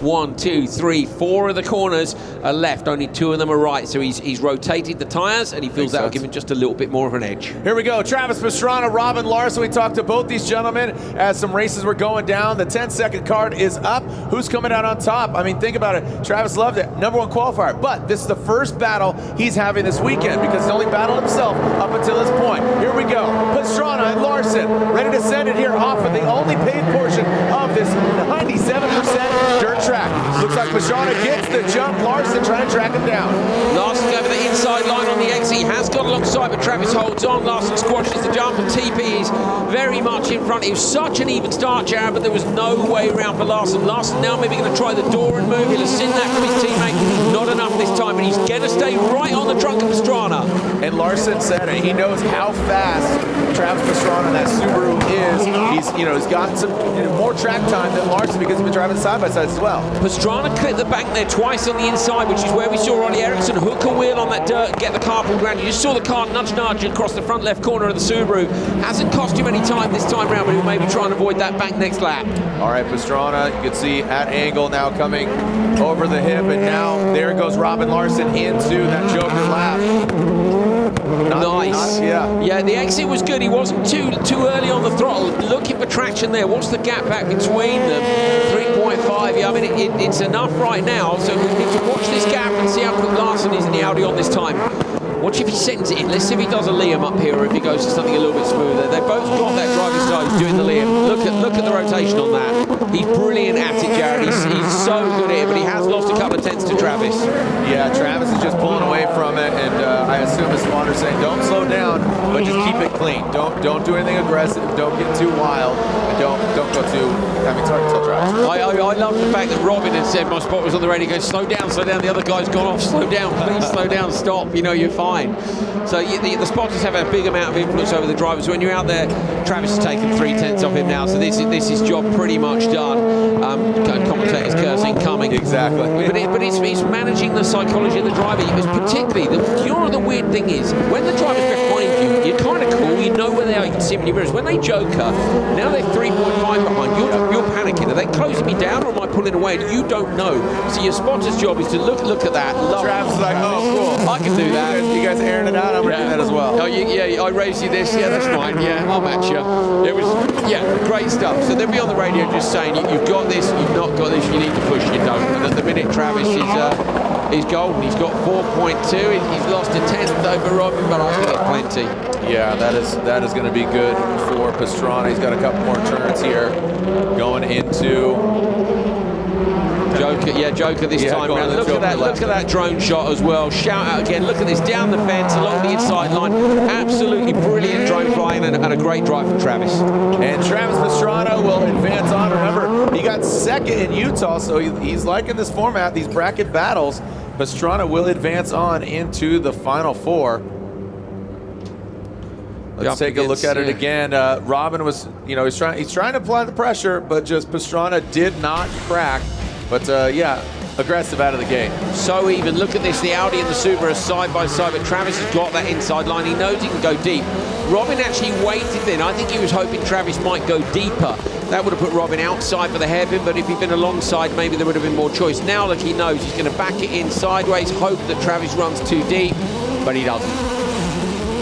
1, 2, 3, 4 of the corners are left. Only 2 of them are right. So he's rotated the tyres, and he feels that'll give him just a little bit more of an edge. Here we go. Travis Pastrana, Robin Larsson. We talked to both these gentlemen as some races were going down. The 10-second card is up. Who's coming out on top? I mean, think about it. Travis loved it. #1 qualifier. But this is the first battle he's having this weekend because he's only battled himself up until this point. Here we go. Pastrana and Larsson ready to send it here off of the only paved portion of this 97% dirt track. Looks like Pastrana gets the jump. Larsson trying to track him down. Larsson over the inside line on the exit. He has got alongside, but Travis holds on. Larsson squashes the jump, and TP is very much in front. It was such an even start, Jared, but there was no way around for Larsson. Larsson now maybe going to try the door and move. He'll have seen that from his teammate. Not enough this time, and he's going to stay right on the trunk of Pastrana. And Larsson said it. He knows how fast Travis Pastrana, that Subaru, is. He's got some more track time than Larsson because he's been driving side by side as well. Pastrana clipped the bank there twice on the inside, which is where we saw Ollie Eriksson hook a wheel on that dirt and get the car pulled around. You just saw the car nudge across the front left corner of the Subaru. Hasn't cost him any time this time round, but he'll maybe try and avoid that bank next lap. All right, Pastrana, you can see at angle now coming over the hip, and now there goes Robin Larsson into that Joker lap. Nice. Yeah, the exit was good. He wasn't too early on the throttle. Looking for traction there. What's the gap back between them? 3.5. Yeah, I mean, it's enough right now. So we need to watch this gap and see how quick Larsson is in the Audi on this time. Watch if he sends it in. Let's see if he does a Liam up here or if he goes to something a little bit smoother. They've both got that driving style. He's doing the Liam. Look at the rotation on that. He's brilliant at it, Jared. He's so good at it, but he has lost a couple of tenths to Travis. Yeah, Travis is just pulling away from it, and I assume his spawner's saying, don't slow down, but just keep it clean. Don't do anything aggressive. Don't get too wild, and don't go too. I mean, it's hard to tell Travis. I love the fact that Robin had said, my spot was on the radio, goes, slow down, slow down. The other guy's gone off, slow down, please, slow down, stop. You're fine. So the spotters have a big amount of influence over the drivers. When you're out there, Travis has taken 3 tenths off him now, so this is job pretty much done. Commentators cursing, coming. Exactly. But it's managing the psychology of the driver. It's particularly, the weird thing is, when the driver's behind you, you're kind of cool, you know where they are, you can see them in your mirrors. When they joker, now they're 3.5 behind, you're panicking. Are they closing me down or am I pulling away? And you don't know. So your spotter's job is to look at that. Travis is like, oh, cool. I can do that. You guys airing it out, I'm going to do that as well. Oh, I raised you this, yeah, that's fine, yeah, I'll match you. It was, great stuff. So they'll be on the radio just saying, you've got this, you've not got this, you need to push, you don't. And at the minute, Travis is golden. He's got 4.2, he's lost a tenth over Robin, but I think it's plenty. Yeah, that is going to be good for Pastrana. He's got a couple more turns here going into Joker this time around. Look at that drone shot as well. Shout out again. Look at this down the fence along the inside line. Absolutely brilliant drone flying and a great drive from Travis. And Travis Pastrana will advance on. Remember, he got second in Utah, so he's liking this format, these bracket battles. Pastrana will advance on into the final 4. Let's take a look at it again. Robin was, he's trying to apply the pressure, but just Pastrana did not crack. But aggressive out of the gate. So even. Look at this. The Audi and the Subaru are side by side, but Travis has got that inside line. He knows he can go deep. Robin actually waited then. I think he was hoping Travis might go deeper. That would have put Robin outside for the hairpin, but if he'd been alongside, maybe there would have been more choice. Now, look, he knows he's going to back it in sideways, hope that Travis runs too deep, but he doesn't.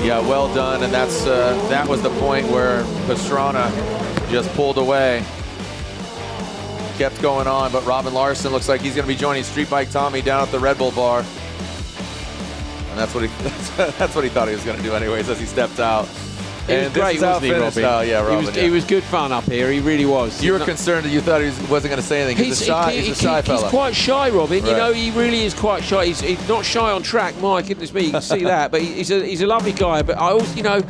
Yeah, well done, and that was the point where Pastrana just pulled away. Kept going on, but Robin Larsson looks like he's going to be joining Street Bike Tommy down at the Red Bull bar. And that's what he thought he was going to do anyways as he stepped out. It was great, wasn't he, Robin? Oh, yeah, Robin. He was good fun up here. He really was. You were concerned that you thought he wasn't going to say anything. He's a shy fella. He's quite shy, Robin. Right. He really is quite shy. He's not shy on track. My goodness me, you can see that. But he's a lovely guy. But I also,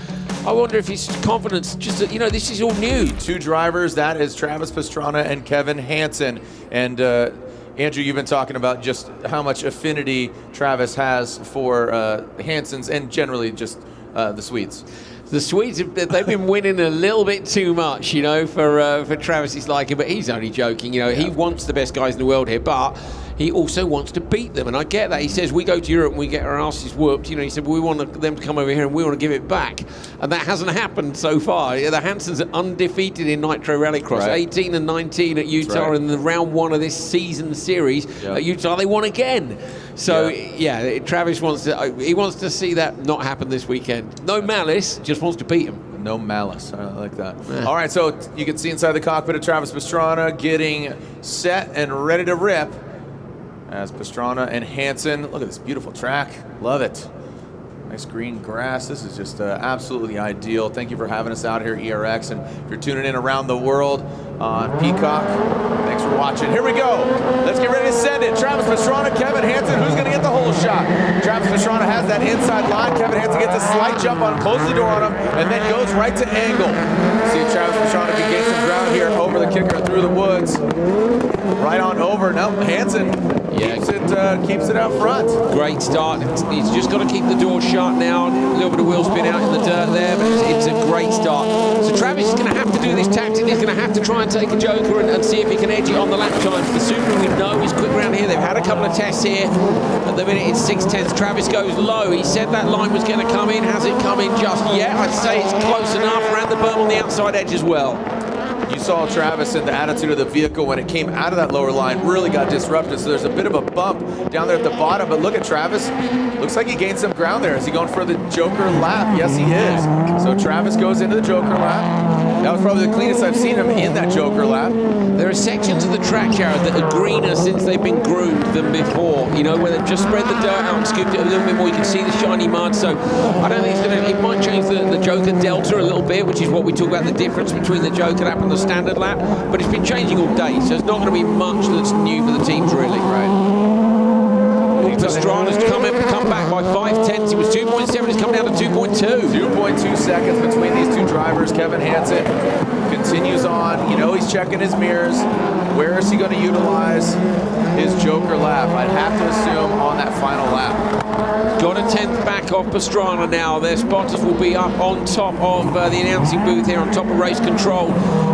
I wonder if his confidence, this is all new. 2 drivers, that is Travis Pastrana and Kevin Hansen. And Andrew, you've been talking about just how much affinity Travis has for Hansen's and generally just the Swedes. The Swedes, they've been winning a little bit too much, for Travis' liking, but he's only joking. He wants the best guys in the world here, but he also wants to beat them, and I get that. He says, we go to Europe and we get our asses whooped. You know, he said, we want them to come over here and we want to give it back. And that hasn't happened so far. The Hansens are undefeated in Nitro Rallycross, right. 18 and 19 at Utah, right. in the round 1 of this season series at Utah. They won again. So, yeah, Travis wants to see that not happen this weekend. No malice, just wants to beat him. No malice. I like that. Yeah. All right, so you can see inside the cockpit of Travis Pastrana getting set and ready to rip as Pastrana and Hansen. Look at this beautiful track. Love it. Nice green grass. This is just absolutely ideal. Thank you for having us out here, ERX. And if you're tuning in around the world on Peacock, thanks for watching. Here we go. Let's get ready to send it. Travis Pastrana, Kevin Hansen. Who's going to get the whole shot? Travis Pastrana has that inside line. Kevin Hansen gets a slight jump on him, closes the door on him, and then goes right to angle. See if Travis Pastrana can gain some ground here over the kicker through the woods. Right on over. No, Hansen keeps it out front. Great start. He's just got to keep the door shut now. A little bit of wheel spin out in the dirt there, but it's a great start. So Travis is going to have to do this tactic. He's going to have to try and take a joker and see if he can edge it on the lap times. The Subaru we know is quick around here. They've had a couple of tests here. At the minute it's 6/10. Travis goes low. He said that line was going to come in. Has it come in just yet? I'd say it's close enough. Around the berm on the outside edge as well. You saw Travis and the attitude of the vehicle when it came out of that lower line really got disrupted. So there's a bit of a bump down there at the bottom. But look at Travis. Looks like he gained some ground there. Is he going for the Joker lap? Yes, he is. So Travis goes into the Joker lap. That was probably the cleanest I've seen him in that Joker lap. There are sections of the track, Jared, that are greener since they've been groomed than before. You know, where they've just spread the dirt out and scooped it a little bit more. You can see the shiny mud. So I don't think it might change the Joker Delta a little bit, which is what we talk about, the difference between the Joker lap and the standard lap. But it's been changing all day, so it's not going to be much that's new for the teams, really. Right. Pastrana's come back by 5/10. He was 2.7. He's come down to 2.2. 2.2 seconds between these two drivers. Kevin Hansen continues on. You know, he's checking his mirrors. Where is he going to utilize his Joker lap? I'd have to assume on that final lap. Got a 10th back off Pastrana now. Their spotters will be up on top of the announcing booth here on top of race control.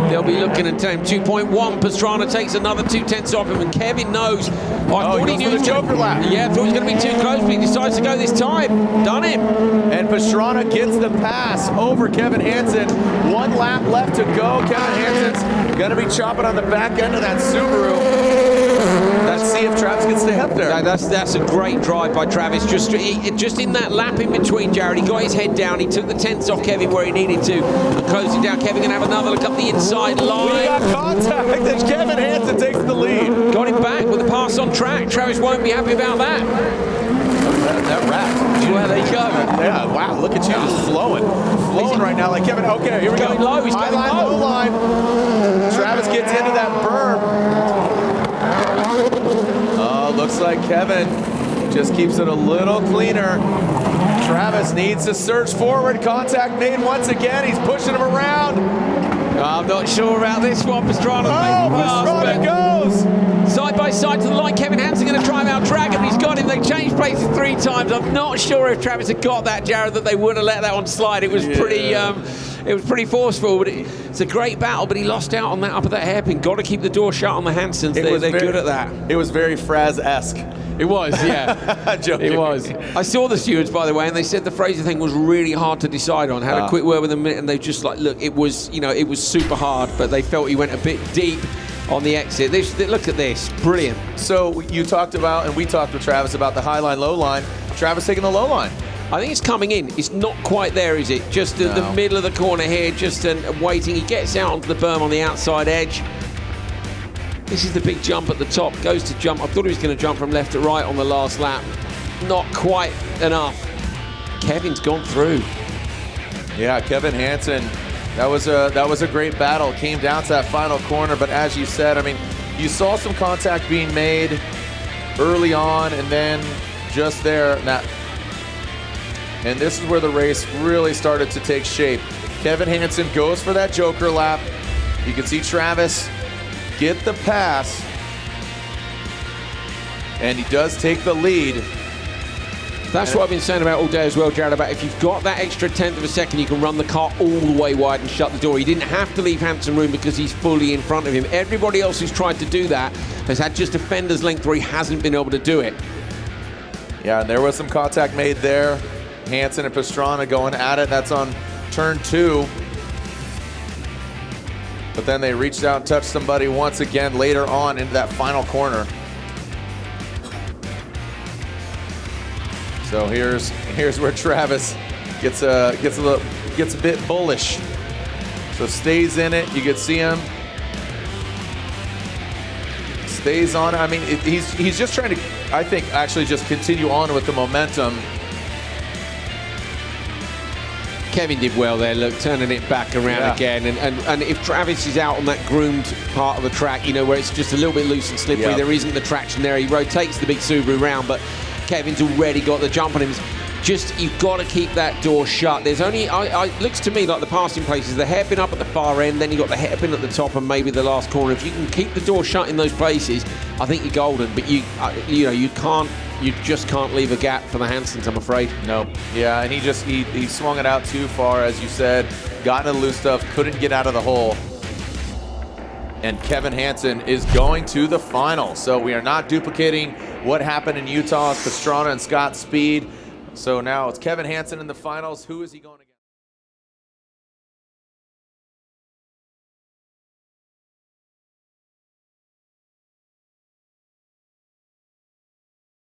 They'll be looking at time 2.1. Pastrana takes another 2/10 off him, and Kevin knows. I thought he knew the Joker lap. Yeah, I thought he was going to be too close, but he decides to go this time. Done him. And Pastrana gets the pass over Kevin Hansen. 1 lap left to go. Kevin Hansen's going to be chopping on the back end of that Subaru. Let's see if Travis can stay up there. That's a great drive by Travis. Just in that lap in between, Jared, he got his head down. He took the 10s off Kevin where he needed to and closed it down. Kevin going to have another look up the inside line. We got contact as Kevin Hansen takes the lead. Got him back with a pass on track. Travis won't be happy about that. That wrapped. Well, there you go. Yeah, wow, look at you just flowing right now like Kevin. Okay, here we go. Low. He's going low. Low line. Travis gets into that berm. Oh, looks like Kevin just keeps it a little cleaner. Travis needs to surge forward. Contact made once again. He's pushing him around. I'm not sure about this one. Pastrana. Pastrana goes. Side by side to the line. Kevin Hansen going to try him out, drag him. He's got him. They changed places 3 times. I'm not sure if Travis had got that, Jared, that they would have let that one slide. It was pretty forceful, but it's a great battle. But he lost out on that up at that hairpin. Got to keep the door shut on the Hansens. They're good at that. It was very Fraz-esque. It was, yeah. Joking. It was. I saw the stewards, by the way, and they said the Fraser thing was really hard to decide on. Had a quick word with them, and they just like, look, it was super hard, but they felt he went a bit deep on the exit. Look at this, brilliant. So you talked about, and we talked with Travis about the high line, low line. Travis taking the low line. I think it's coming in. It's not quite there, is it? Just in the middle of the corner here, just waiting. He gets out onto the berm on the outside edge. This is the big jump at the top. Goes to jump. I thought he was going to jump from left to right on the last lap. Not quite enough. Kevin's gone through. Yeah, Kevin Hansen. That was a great battle. Came down to that final corner, but as you said, I mean, you saw some contact being made early on, and then just there. And this is where the race really started to take shape. Kevin Hansen goes for that Joker lap. You can see Travis get the pass, and he does take the lead. That's what I've been saying about all day as well, Jared, about if you've got that extra tenth of a second, you can run the car all the way wide and shut the door. He didn't have to leave Hansen room because he's fully in front of him. Everybody else who's tried to do that has had just a fender's length where he hasn't been able to do it. Yeah, and there was some contact made there. Hansen and Pastrana going at it. That's on turn 2. But then they reached out and touched somebody once again later on into that final corner. So here's where Travis gets a bit bullish. So stays in it. You could see him. Stays on it. I mean, he's just trying to, I think, actually just continue on with the momentum. Kevin did well there, look, turning it back around again. And if Travis is out on that groomed part of the track, you know, where it's just a little bit loose and slippery, there isn't the traction there. He rotates the big Subaru round, but Kevin's already got the jump on him. Just, you've got to keep that door shut. There's only, it looks to me like the passing places, the hairpin up at the far end, then you've got the hairpin at the top and maybe the last corner. If you can keep the door shut in those places, I think you're golden. But you know, you just can't leave a gap for the Hansens, I'm afraid. No. Yeah, and he swung it out too far, as you said, got into the loose stuff, couldn't get out of the hole. And Kevin Hansen is going to the final. So we are not duplicating what happened in Utah. Pastrana and Scott Speed. So now it's Kevin Hansen in the finals. Who is he going to get?